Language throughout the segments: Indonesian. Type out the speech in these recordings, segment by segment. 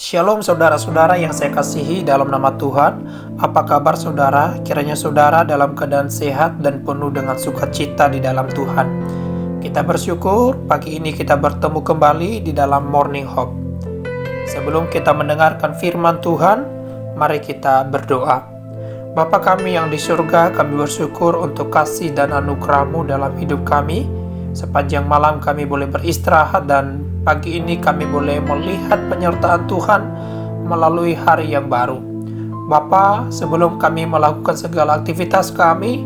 Shalom saudara-saudara yang saya kasihi dalam nama Tuhan. Apa kabar saudara? Kiranya saudara dalam keadaan sehat dan penuh dengan sukacita di dalam Tuhan. Kita bersyukur pagi ini kita bertemu kembali di dalam Morning Hope. Sebelum kita mendengarkan firman Tuhan, mari kita berdoa. Bapa kami yang di surga, kami bersyukur untuk kasih dan anugerah-Mu dalam hidup kami. Sepanjang malam kami boleh beristirahat dan pagi ini kami boleh melihat penyertaan Tuhan melalui hari yang baru. Bapa, sebelum kami melakukan segala aktivitas kami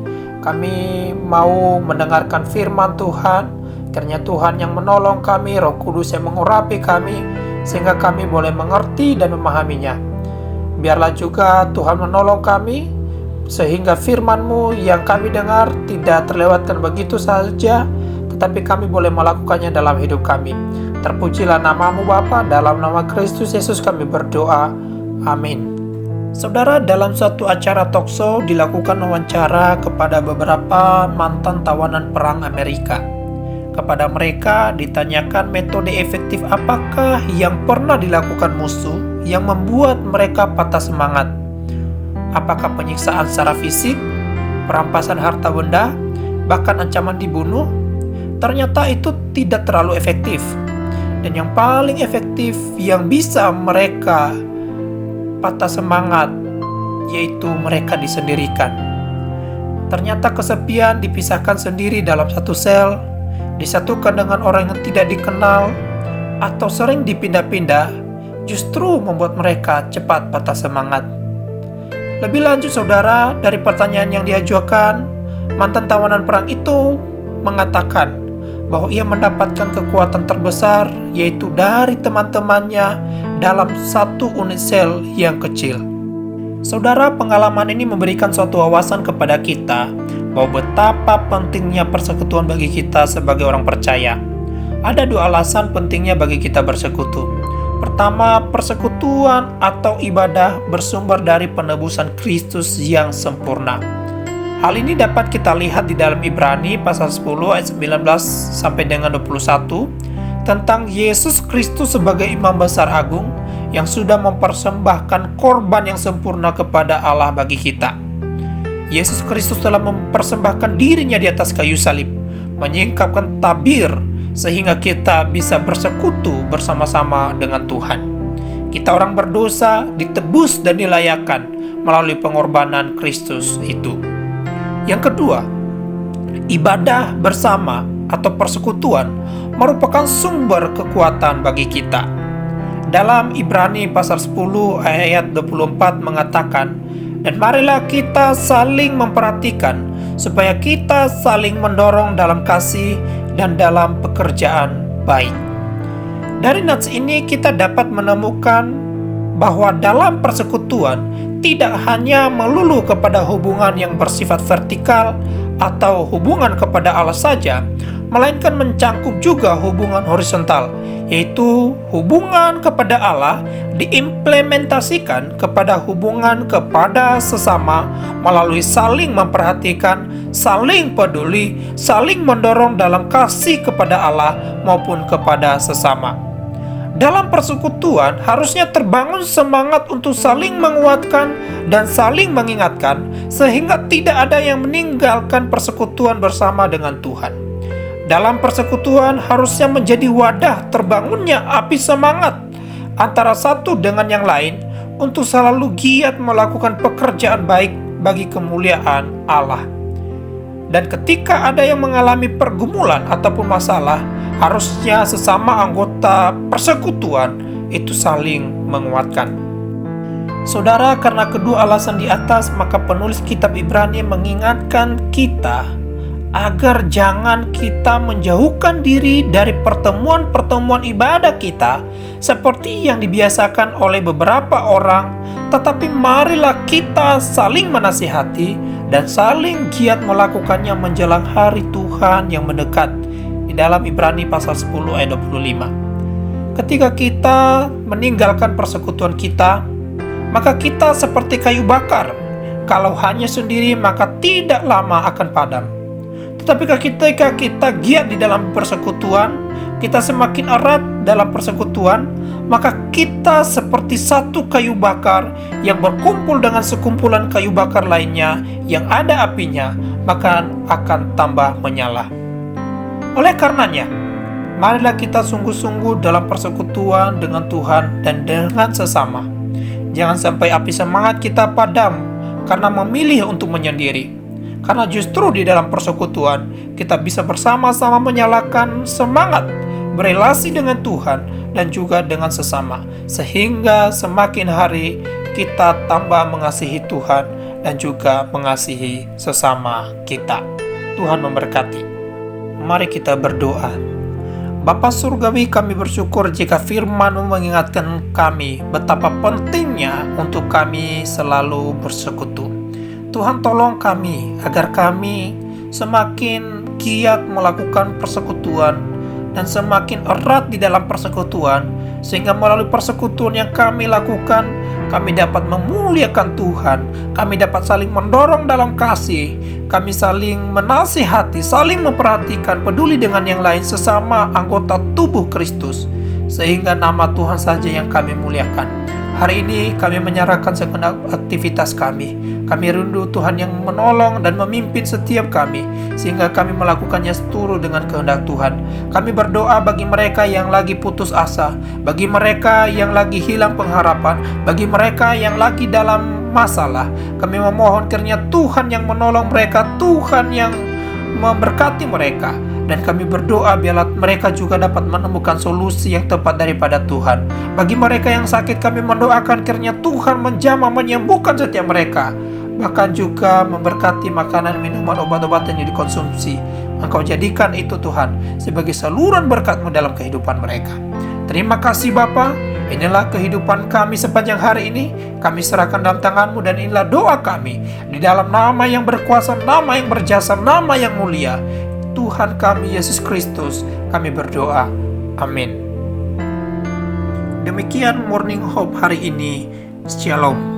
mau mendengarkan firman Tuhan. Kiranya Tuhan yang menolong kami, Roh Kudus yang mengurapi kami, sehingga kami boleh mengerti dan memahaminya. Biarlah juga Tuhan menolong kami, sehingga firman-Mu yang kami dengar tidak terlewatkan begitu saja, tetapi kami boleh melakukannya dalam hidup kami. Terpujilah nama-Mu Bapa, dalam nama Kristus Yesus kami berdoa. Amin. Saudara, dalam suatu acara talkshow dilakukan wawancara kepada beberapa mantan tawanan perang Amerika. Kepada mereka ditanyakan metode efektif apakah yang pernah dilakukan musuh yang membuat mereka patah semangat. Apakah penyiksaan secara fisik, perampasan harta benda, bahkan ancaman dibunuh? Ternyata itu tidak terlalu efektif. Dan yang paling efektif yang bisa mereka patah semangat, yaitu mereka disendirikan. Ternyata kesepian, dipisahkan sendiri dalam satu sel, disatukan dengan orang yang tidak dikenal, atau sering dipindah-pindah, justru membuat mereka cepat patah semangat. Lebih lanjut saudara, dari pertanyaan yang diajukan, mantan tawanan perang itu mengatakan bahwa ia mendapatkan kekuatan terbesar, yaitu dari teman-temannya dalam satu unit sel yang kecil. Saudara, pengalaman ini memberikan suatu wawasan kepada kita bahwa betapa pentingnya persekutuan bagi kita sebagai orang percaya. Ada dua alasan pentingnya bagi kita bersekutu. Pertama, persekutuan atau ibadah bersumber dari penebusan Kristus yang sempurna. Hal ini dapat kita lihat di dalam Ibrani pasal 10 ayat 19 sampai dengan 21 tentang Yesus Kristus sebagai Imam Besar Agung yang sudah mempersembahkan korban yang sempurna kepada Allah bagi kita. Yesus Kristus telah mempersembahkan dirinya di atas kayu salib, menyingkapkan tabir sehingga kita bisa bersekutu bersama-sama dengan Tuhan. Kita orang berdosa ditebus dan dilayakkan melalui pengorbanan Kristus itu. Yang kedua, ibadah bersama atau persekutuan merupakan sumber kekuatan bagi kita. Dalam Ibrani pasal 10 ayat 24 mengatakan, "Dan marilah kita saling memperhatikan supaya kita saling mendorong dalam kasih dan dalam pekerjaan baik." Dari nats ini kita dapat menemukan bahwa dalam persekutuan tidak hanya melulu kepada hubungan yang bersifat vertikal atau hubungan kepada Allah saja, melainkan mencangkup juga hubungan horizontal, yaitu hubungan kepada Allah diimplementasikan kepada hubungan kepada sesama melalui saling memperhatikan, saling peduli, saling mendorong dalam kasih kepada Allah maupun kepada sesama. Dalam persekutuan harusnya terbangun semangat untuk saling menguatkan dan saling mengingatkan, sehingga tidak ada yang meninggalkan persekutuan bersama dengan Tuhan. Dalam persekutuan harusnya menjadi wadah terbangunnya api semangat antara satu dengan yang lain untuk selalu giat melakukan pekerjaan baik bagi kemuliaan Allah. Dan ketika ada yang mengalami pergumulan ataupun masalah, harusnya sesama anggota persekutuan itu saling menguatkan. Saudara, karena kedua alasan di atas, maka penulis kitab Ibrani mengingatkan kita agar jangan kita menjauhkan diri dari pertemuan-pertemuan ibadah kita seperti yang dibiasakan oleh beberapa orang, tetapi marilah kita saling menasihati dan saling giat melakukannya menjelang hari Tuhan yang mendekat. Di dalam Ibrani pasal 10 ayat 25. Ketika kita meninggalkan persekutuan kita, maka kita seperti kayu bakar. Kalau hanya sendiri maka tidak lama akan padam. Tetapi ketika kita giat di dalam persekutuan, kita semakin erat dalam persekutuan, maka kita seperti satu kayu bakar yang berkumpul dengan sekumpulan kayu bakar lainnya yang ada apinya, maka akan tambah menyala. Oleh karenanya, marilah kita sungguh-sungguh dalam persekutuan dengan Tuhan dan dengan sesama. Jangan sampai api semangat kita padam karena memilih untuk menyendiri. Karena justru di dalam persekutuan kita bisa bersama-sama menyalakan semangat berelasi dengan Tuhan dan juga dengan sesama, sehingga semakin hari kita tambah mengasihi Tuhan dan juga mengasihi sesama kita. Tuhan memberkati. Mari kita berdoa. Bapa Surgawi, kami bersyukur jika firman mengingatkan kami betapa pentingnya untuk kami selalu bersekutu. Tuhan, tolong kami agar kami semakin giat melakukan persekutuan dan semakin erat di dalam persekutuan, sehingga melalui persekutuan yang kami lakukan, kami dapat memuliakan Tuhan, kami dapat saling mendorong dalam kasih, kami saling menasihati, saling memperhatikan, peduli dengan yang lain sesama anggota tubuh Kristus, sehingga nama Tuhan saja yang kami muliakan. Hari ini kami menyerahkan segenap aktivitas kami. Kami rindu Tuhan yang menolong dan memimpin setiap kami, sehingga kami melakukannya seturut dengan kehendak Tuhan. Kami berdoa bagi mereka yang lagi putus asa, bagi mereka yang lagi hilang pengharapan, bagi mereka yang lagi dalam masalah. Kami memohon kiranya Tuhan yang menolong mereka, Tuhan yang memberkati mereka. Dan kami berdoa biarlah mereka juga dapat menemukan solusi yang tepat daripada Tuhan. Bagi mereka yang sakit, kami mendoakan kiranya Tuhan menjamah menyembuhkan setiap mereka. Bahkan juga memberkati makanan, minuman, obat-obatan yang dikonsumsi. Engkau jadikan itu Tuhan sebagai saluran berkat-Mu dalam kehidupan mereka. Terima kasih Bapa. Inilah kehidupan kami sepanjang hari ini. Kami serahkan dalam tangan-Mu dan inilah doa kami. Di dalam nama yang berkuasa, nama yang berjasa, nama yang mulia, Tuhan kami Yesus Kristus, kami berdoa. Amin. Demikian Morning Hope hari ini. Shalom.